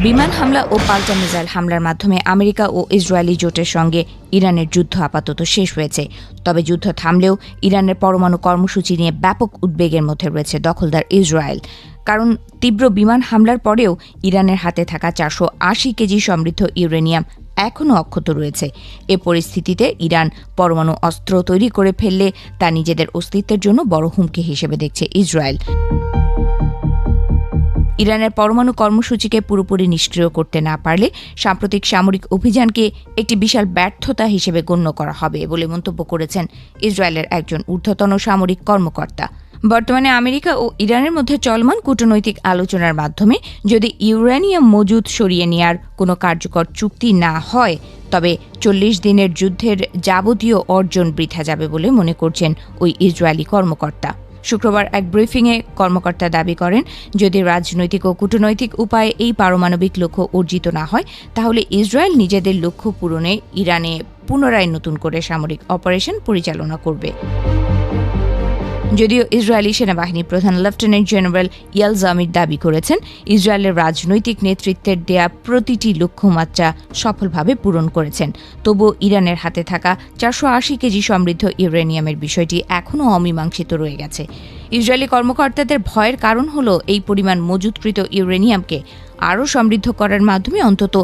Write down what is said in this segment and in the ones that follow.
বিমান হামলা ও পাল্টা মিসাইল হামলার মাধ্যমে আমেরিকা ও ইসরায়েলি জোটের সঙ্গে ইরানের যুদ্ধ আপাতত শেষ হয়েছে। তবে যুদ্ধ থামলেও ইরানের পরমাণু কর্মসূচি নিয়ে ব্যাপক উদ্বেগের মধ্যে রয়েছে দখলদার ইসরায়েল। কারণ তীব্র বিমান হামলার পরেও ইরানের হাতে থাকা 480 কেজি সমৃদ্ধ ইউরেনিয়াম এখনও অক্ষত রয়েছে। এ পরিস্থিতিতে ইরান পরমাণু অস্ত্র তৈরি করে ফেললে তা নিজেদের অস্তিত্বের জন্য বড় হুমকি হিসেবে দেখছে ইসরায়েল। ইরানের পরমাণু কর্মসূচিকে পুরোপুরি নিষ্ক্রিয় করতে না পারলে সাম্প্রতিক সামরিক অভিযানকে একটি বিশাল ব্যর্থতা হিসেবে গণ্য করা হবে বলে মন্তব্য করেছেন ইসরায়েলের একজন ঊর্ধ্বতন সামরিক কর্মকর্তা। বর্তমানে আমেরিকা ও ইরানের মধ্যে চলমান কূটনৈতিক আলোচনার মাধ্যমে যদি ইউরেনিয়াম মজুদ সরিয়ে নেওয়ার কোনো কার্যকর চুক্তি না হয়, তবে 40 দিনের যুদ্ধের যাবতীয় অর্জন বৃথা যাবে বলে মনে করছেন ওই ইসরায়েলি কর্মকর্তা। শুক্রবার এক ব্রিফিংয়ে কর্মকর্তা দাবি করেন, যদি রাজনৈতিক ও কূটনৈতিক উপায়ে এই পারমাণবিক লক্ষ্য অর্জিত না হয়, তাহলে ইসরায়েল নিজেদের লক্ষ্য পূরণে ইরানে পুনরায় নতুন করে সামরিক অপারেশন পরিচালনা করবে। যদিও ইসরায়েলি সেনাবাহিনীর প্রধান লেফটেন্যান্ট জেনারেল ইয়াল জামির দাবি করেছেন, ইসরায়েলের রাজনৈতিক নেতৃত্বের দেয়া প্রতিটি লক্ষ্যমাত্রা সফলভাবে পূরণ করেছেন। তবুও ইরানের হাতে থাকা 480 কেজি সমৃদ্ধ ইউরেনিয়ামের বিষয়টি এখনও অমীমাংসিত রয়ে গেছে। ইসরায়েলি কর্মকর্তাদের ভয়ের কারণ হল, এই পরিমাণ মজুতকৃত ইউরেনিয়ামকে আরও সমৃদ্ধ করার মাধ্যমে অন্তত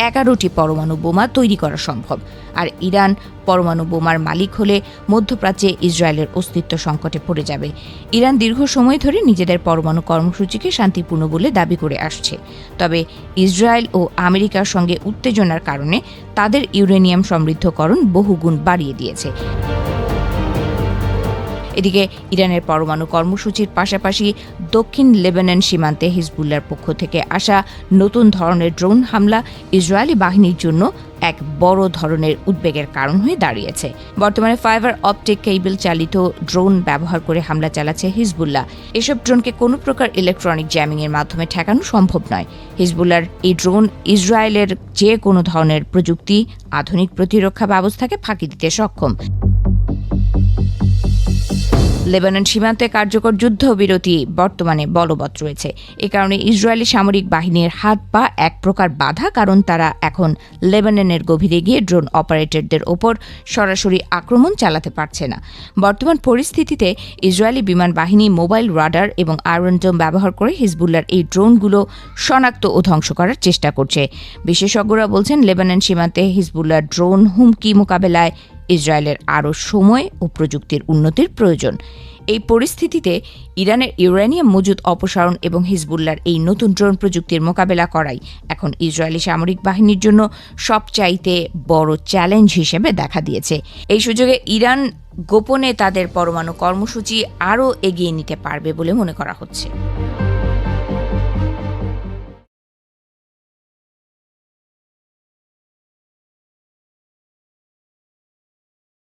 11টি পরমাণু বোমা তৈরি করা সম্ভব। আর ইরান পরমাণু বোমার মালিক হলে মধ্যপ্রাচ্যে ইসরায়েলের অস্তিত্ব সংকটে পড়ে যাবে। ইরান দীর্ঘ সময় ধরে নিজেদের পরমাণু কর্মসূচিকে শান্তিপূর্ণ বলে দাবি করে আসছে। তবে ইসরায়েল ও আমেরিকার সঙ্গে উত্তেজনার কারণে তাদের ইউরেনিয়াম সমৃদ্ধকরণ বহুগুণ বাড়িয়ে দিয়েছে। এদিকে ইরানের পরমাণু কর্মসূচির পাশাপাশি দক্ষিণ লেবানন সীমান্তে হিজবুল্লাহর পক্ষ থেকে আসা নতুন ধরনের ড্রোন হামলা ইসরায়েলি বাহিনীর জন্য এক বড় ধরনের উদ্বেগের কারণ হয়ে দাঁড়িয়েছে। বর্তমানে ফাইবার অপটিক কেবল চালিত ড্রোন ব্যবহার করে হামলা চালাচ্ছে হিজবুল্লাহ। এসব ড্রোনকে কোনো প্রকার ইলেকট্রনিক জ্যামিংয়ের মাধ্যমে ঠেকানো সম্ভব নয়। হিজবুল্লাহর এই ড্রোন ইসরায়েলের যে কোনো ধরনের প্রযুক্তি, আধুনিক প্রতিরক্ষা ব্যবস্থাকে ফাঁকি দিতে সক্ষম। লেবানন সীমান্তে কার্যকর যুদ্ধবিরতি বর্তমানে বলবৎ রয়েছে। এ কারণে ইসরায়েলি সামরিক বাহিনীর হাত পা এক প্রকার বাধা, কারণ তারা এখন লেবাননের গভীরে গিয়ে ড্রোন অপারেটরদের ওপর সরাসরি আক্রমণ চালাতে পারছে না। বর্তমান পরিস্থিতিতে ইসরায়েলি বিমান বাহিনী মোবাইল রাডার এবং আয়রন ডোম ব্যবহার করে হিজবুল্লাহর এই ড্রোনগুলো শনাক্ত ও ধ্বংস করার চেষ্টা করছে। বিশেষজ্ঞরা বলছেন, লেবানন সীমান্তে হিজবুল্লাহর ড্রোন হুমকি মোকাবেলায় ইসরায়েলের আরও সময় ও প্রযুক্তির উন্নতির প্রয়োজন। এই পরিস্থিতিতে ইরানের ইউরেনিয়াম মজুদ অপসারণ এবং হিজবুল্লাহর এই নতুন ড্রোন প্রযুক্তির মোকাবেলা করাই এখন ইসরায়েলি সামরিক বাহিনীর জন্য সবচাইতে বড় চ্যালেঞ্জ হিসেবে দেখা দিয়েছে। এই সুযোগে ইরান গোপনে তাদের পরমাণু কর্মসূচি আরও এগিয়ে নিতে পারবে বলে মনে করা হচ্ছে।